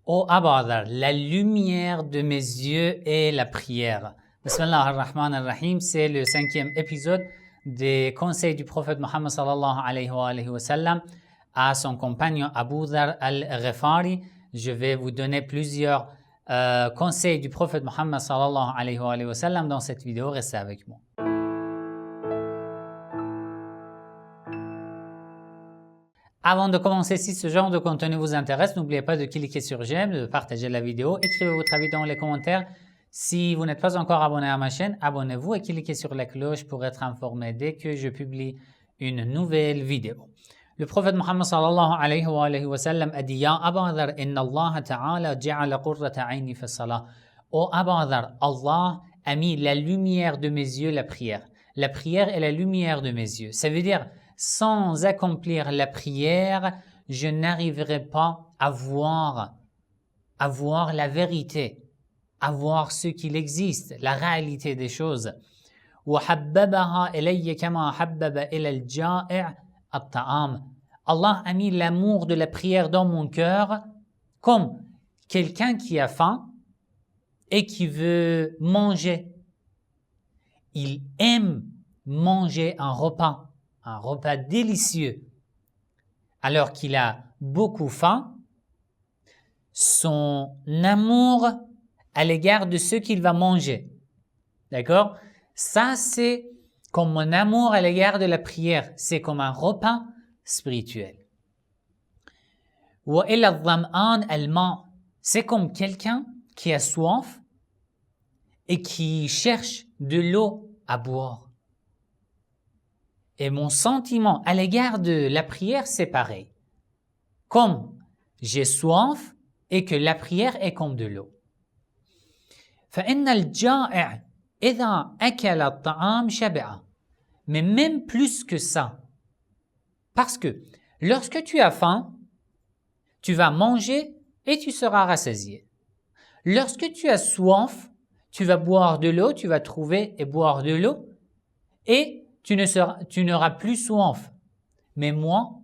Ô Abu Dharr, la lumière de mes yeux est la prière. Bismillah ar-Rahman ar-Rahim, c'est le 5e épisode des conseils du prophète Mohammed sallallahu alayhi wa sallam à son compagnon Abu Dharr al-Ghifari. Je vais vous donner plusieurs conseils du prophète Mohammed sallallahu alayhi wa sallam dans cette vidéo. Restez avec moi. Avant de commencer, si ce genre de contenu vous intéresse, n'oubliez pas de cliquer sur j'aime, de partager la vidéo, écrivez votre avis dans les commentaires. Si vous n'êtes pas encore abonné à ma chaîne, abonnez-vous et cliquez sur la cloche pour être informé dès que je publie une nouvelle vidéo. Le prophète Mohammed sallallahu alayhi wa sallam a dit: Ya Abu Dharr, inna Allah ta'ala ja'ala qurrata ayni fi salah. Ô Abu Dharr, Allah a mis la lumière de mes yeux, la prière. La prière est la lumière de mes yeux. Ça veut dire, sans accomplir la prière, je n'arriverai pas à voir la vérité, à voir ce qu'il existe, la réalité des choses. Allah a mis l'amour de la prière dans mon cœur comme quelqu'un qui a faim et qui veut manger. Il aime manger un repas délicieux, alors qu'il a beaucoup faim. Son amour à l'égard de ce qu'il va manger. D'accord? Ça, c'est comme mon amour à l'égard de la prière. C'est comme un repas spirituel. C'est comme quelqu'un qui a soif et qui cherche de l'eau à boire. Et mon sentiment à l'égard de la prière, c'est pareil. Comme j'ai soif et que la prière est comme de l'eau. Mais même plus que ça. Parce que lorsque tu as faim, tu vas manger et tu seras rassasié. Lorsque tu as soif, tu vas boire de l'eau, tu vas trouver et boire de l'eau et tu n'auras plus soif. Mais moi,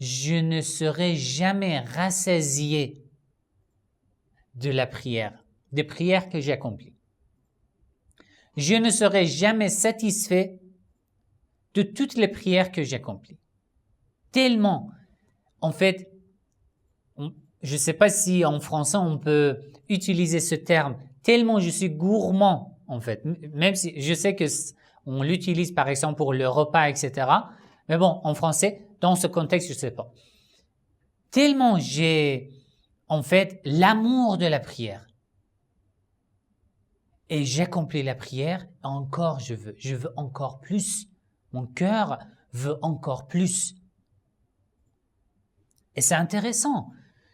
je ne serai jamais rassasié de la prière, des prières que j'ai accomplies. Je ne serai jamais satisfait de toutes les prières que j'ai accomplies. Tellement, en fait, je ne sais pas si en français on peut utiliser ce terme, tellement je suis gourmand, en fait, même si je sais que on l'utilise par exemple pour le repas, etc. Mais bon, en français, dans ce contexte, je ne sais pas. Tellement j'ai, en fait, l'amour de la prière. Et j'accomplis la prière, encore je veux encore plus. Mon cœur veut encore plus. Et c'est intéressant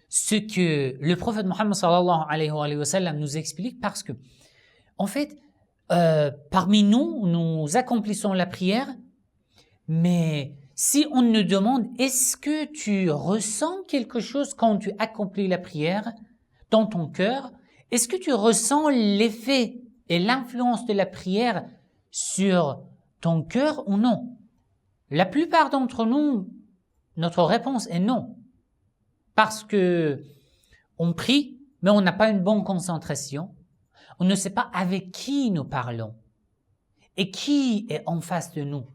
ce que le prophète Mohammed sallallahu alayhi wa sallam nous explique parce que, en fait, parmi nous accomplissons la prière, mais si on nous demande est-ce que tu ressens quelque chose quand tu accomplis la prière dans ton cœur, est-ce que tu ressens l'effet et l'influence de la prière sur ton cœur ou non? La plupart d'entre nous, notre réponse est non, parce que on prie, mais on n'a pas une bonne concentration. On ne sait pas avec qui nous parlons et qui est en face de nous.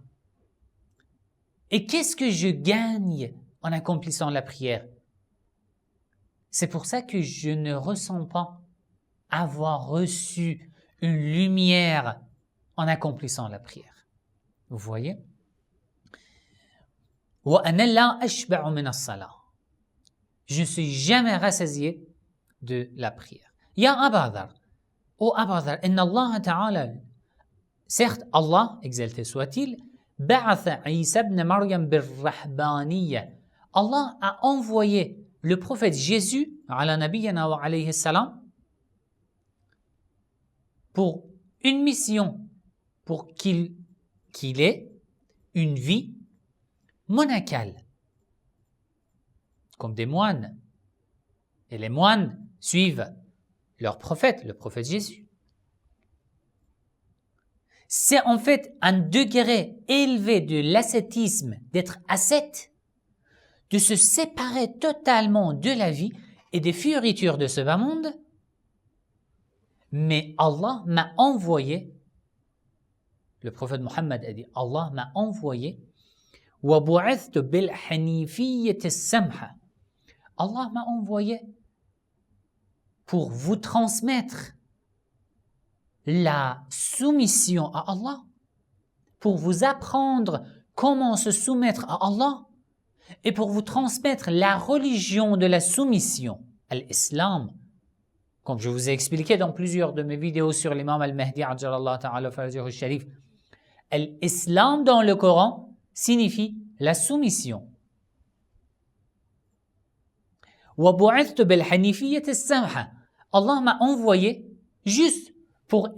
Et qu'est-ce que je gagne en accomplissant la prière? C'est pour ça que je ne ressens pas avoir reçu une lumière en accomplissant la prière. Vous voyez? Je ne suis jamais rassasié de la prière. Ya Abu Dharr, ô Abu Dharr, inna Allah ta'ala, certes Allah, exalté soit-il, ba'atha Isa ibn Maryam bir-rahbaniyya. Allah a envoyé le prophète Jésus, ala nabiyyina wa alayhi salam, pour une mission, pour qu'il ait une vie monacale, comme des moines. Et les moines suivent leur prophète, le prophète Jésus. C'est en fait un degré élevé de l'ascétisme, d'être ascète, de se séparer totalement de la vie et des fioritures de ce bas monde, mais Allah m'a envoyé, le prophète Mohammed a dit, Allah m'a envoyé, وَبُعِثْتُ بِالْحَنِيفِيَّةِ السَّمْحَةِ. Allah m'a envoyé pour vous transmettre la soumission à Allah, pour vous apprendre comment se soumettre à Allah et pour vous transmettre la religion de la soumission, l'islam. Comme je vous ai expliqué dans plusieurs de mes vidéos sur l'imam al-Mahdi, ajjalallahu ta'ala farajahu al-sharif, l'islam dans le Coran signifie la soumission. وَبُعِثْتُ بِالْحَنِيفِيَّةِ السَّمْحَةِ. Allah m'a envoyé juste pour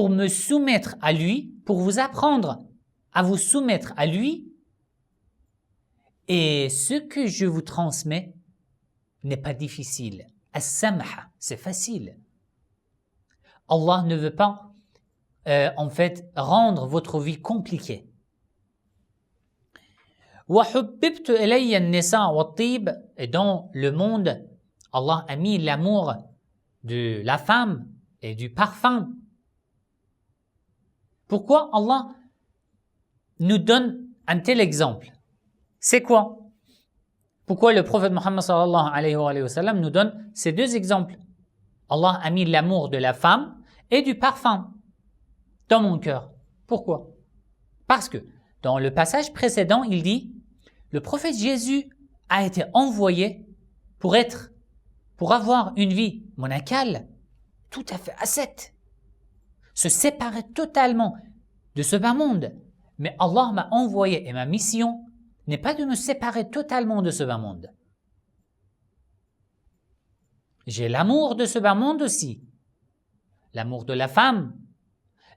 me soumettre à lui, pour vous apprendre à vous soumettre à lui. Et ce que je vous transmets n'est pas difficile. As-samha, c'est facile. Allah ne veut pas, en fait, rendre votre vie compliquée. وَحُبِّبْتُ إِلَيَّ النِّسَاءُ وَالطِّيبَ. Et dans le monde, Allah a mis l'amour de la femme et du parfum. Pourquoi Allah nous donne un tel exemple? C'est quoi? Pourquoi le prophète Mohammed sallallahu alayhi wa sallam nous donne ces deux exemples? Allah a mis l'amour de la femme et du parfum dans mon cœur. Pourquoi? Parce que dans le passage précédent, il dit, le prophète Jésus a été envoyé pour avoir une vie monacale, tout à fait ascète, se séparer totalement de ce bas monde. Mais Allah m'a envoyé et ma mission n'est pas de me séparer totalement de ce bas monde. J'ai l'amour de ce bas monde aussi, l'amour de la femme,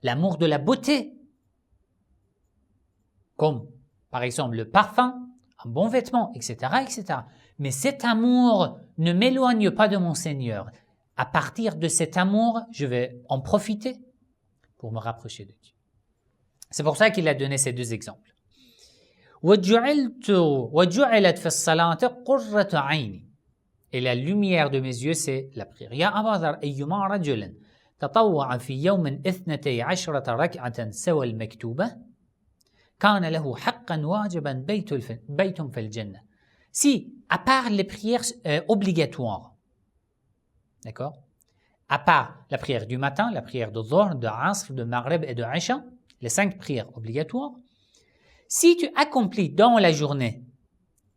l'amour de la beauté, comme par exemple le parfum, un bon vêtement, etc., etc. Mais cet amour ne m'éloigne pas de mon Seigneur. À partir de cet amour, je vais en profiter pour me rapprocher de Dieu. C'est pour ça qu'il a donné ces deux exemples. وَجُعِلَتْ فِي الصَّلَاةِ قُرَّةُ عَيْنِ. Et la lumière de mes yeux, c'est la prière. يَا أَبَا ذَرْ أَيُّمَا رَجُلٍ تطوع في يوم 12 ركعة سوى المكتوبة كان له حقا واجبا بيت في الجنة. Si, à part les prières obligatoires, d'accord, à part la prière du matin, la prière de Dhuhr, de Asr, de Maghrib et de Isha, les 5 prières obligatoires, si tu accomplis dans la journée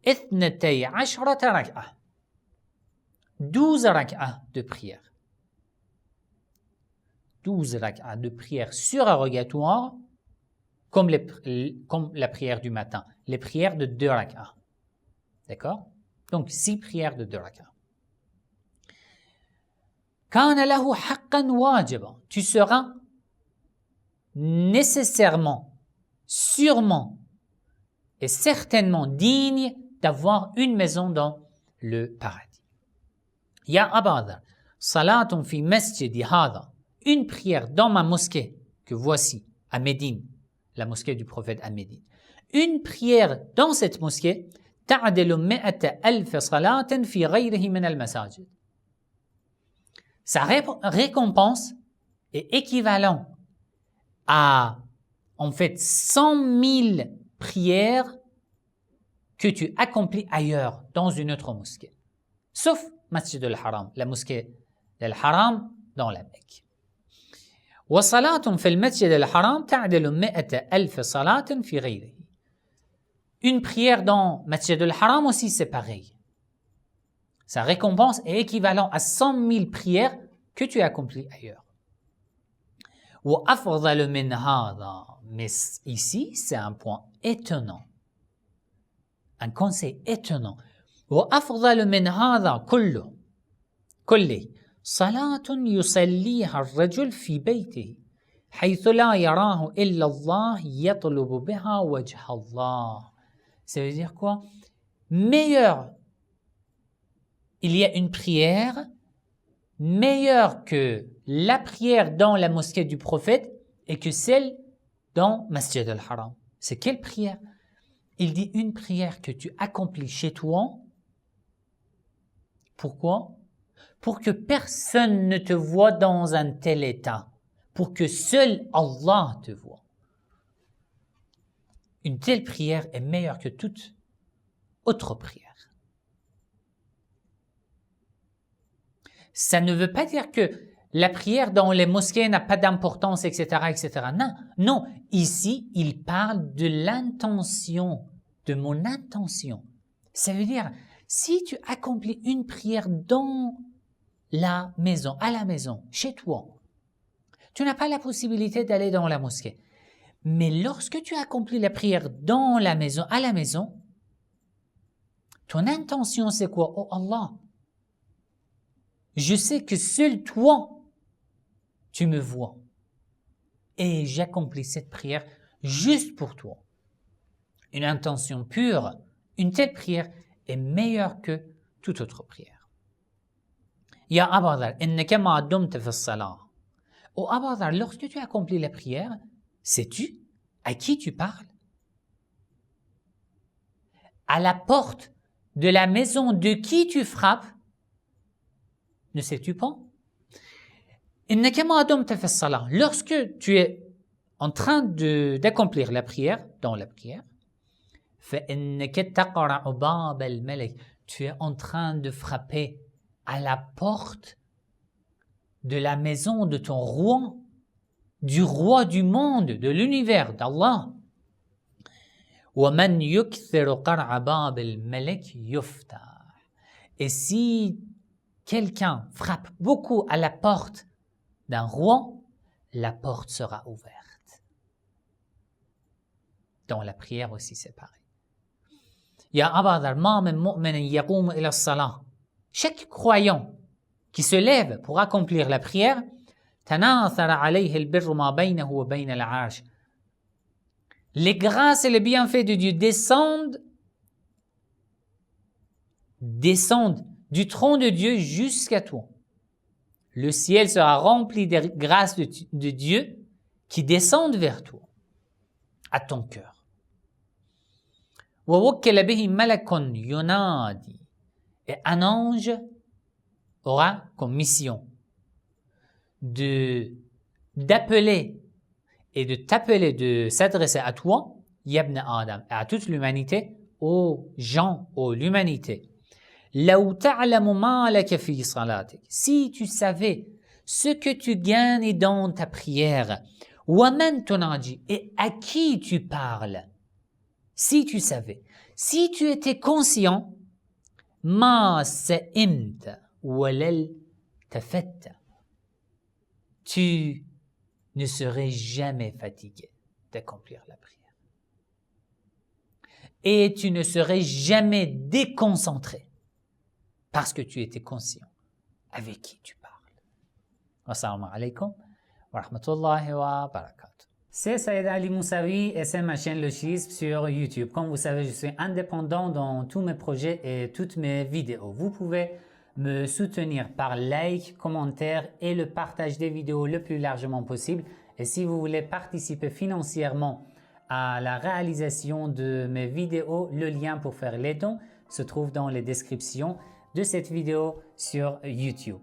12 ركعة, 12 rak'ah de prière, 12 rak'ah de prière surérogatoires, comme la prière du matin, les prières de 2 rak'ah. D'accord? Donc 6 prières de 2 rak'ah. كَانَ لَهُ حَقًّا وَاجِبًا. Tu seras nécessairement, sûrement et certainement digne d'avoir une maison dans le paradis. Ya Aba Dhar, salatun fi masjidi hadha. Une prière dans ma mosquée que voici à Médine, la mosquée du prophète à Médine. Une prière dans cette mosquée ta'dilu 100,000 salatin fi ghayrihi min al-masajid. Sa récompense est équivalent à en fait 100 000 prières que tu accomplis ailleurs dans une autre mosquée, sauf Masjid al-Haram, la mosquée al-Haram dans la Mecque. وصلاة في المسجد الحرام تعدل 100,000 صلاة في غيره. Une prière dans Masjid al-Haram aussi c'est pareil. Sa récompense est équivalent à 100 000 prières que tu accomplis ailleurs. وأفضل من هذا. Mais ici c'est un point étonnant, un conseil étonnant. وأفضل من هذا كله صلاة يصليها الرجل في بيته حيث لا يراه إلا الله يطلب بها وجه الله. Ça veut dire quoi? Meilleur, il y a une prière meilleure que la prière dans la mosquée du prophète et que celle dans Masjid al-Haram. C'est quelle prière? Il dit une prière que tu accomplis chez toi Pourquoi? Pour que personne ne te voie dans un tel état, pour que seul Allah te voie. Une telle prière est meilleure que toute autre prière. Ça ne veut pas dire que la prière dans les mosquées n'a pas d'importance, etc., etc. Non. Ici, il parle de l'intention, de mon intention. Ça veut dire, si tu accomplis une prière dans la maison, à la maison, chez toi, tu n'as pas la possibilité d'aller dans la mosquée. Mais lorsque tu accomplis la prière dans la maison, à la maison, ton intention c'est quoi? Oh Allah, je sais que seul toi, tu me vois. Et j'accomplis cette prière juste pour toi. Une intention pure, une telle prière est meilleure que toute autre prière. Ya Aba Dhar, innaka ma dumta fi as-salah. Oh Aba Dhar, lorsque tu accomplis la prière, sais-tu à qui tu parles? À la porte de la maison de qui tu frappes? Ne sais-tu pas? Innaka ma dumta fi as-salah. Lorsque tu es en train d'accomplir la prière, dans la prière, فإنك تقرع باب الملك. Tu es en train de frapper à la porte de la maison de ton roi, du roi du monde, de l'univers, d'Allah. ومن يكثر قرع باب الملك يفتح. Et si quelqu'un frappe beaucoup à la porte d'un roi, la porte sera ouverte. Dans la prière aussi, c'est pareil. Ya Aba Dhar, ma min mu'minin yaqumu ila as-salah. Chaque croyant qui se lève pour accomplir la prière, tanathara alayhi al-birru ma baynahu wa bayna al-'arsh. Les grâces et les bienfaits de Dieu descendent du trône de Dieu jusqu'à toi. Le ciel sera rempli des grâces de Dieu qui descendent vers toi, à ton cœur. وَوَكَّلَ بِهِ مَلَكٌ يُنَادِي. Et un ange aura comme mission d'appeler et de t'appeler, de s'adresser à toi, Yabna Adam, et à toute l'humanité, aux gens, l'humanité. لَوْ تَعْلَمُ مَا لَكَ فِي صَلَاتِكَ. Si tu savais ce que tu gagnes dans ta prière, وَمَنْ تُنَاجِي, et à qui tu parles. Si tu savais, si tu étais conscient, ma sa'imta walal tafatta, tu ne serais jamais fatigué d'accomplir la prière. Et tu ne serais jamais déconcentré parce que tu étais conscient avec qui tu parles. Wassalamu alaikum wa rahmatullahi wa barakatuh. C'est Saïd Ali Moussaoui et c'est ma chaîne Le Schisme sur YouTube. Comme vous savez, je suis indépendant dans tous mes projets et toutes mes vidéos. Vous pouvez me soutenir par like, commentaire et le partage des vidéos le plus largement possible. Et si vous voulez participer financièrement à la réalisation de mes vidéos, le lien pour faire les dons se trouve dans les descriptions de cette vidéo sur YouTube.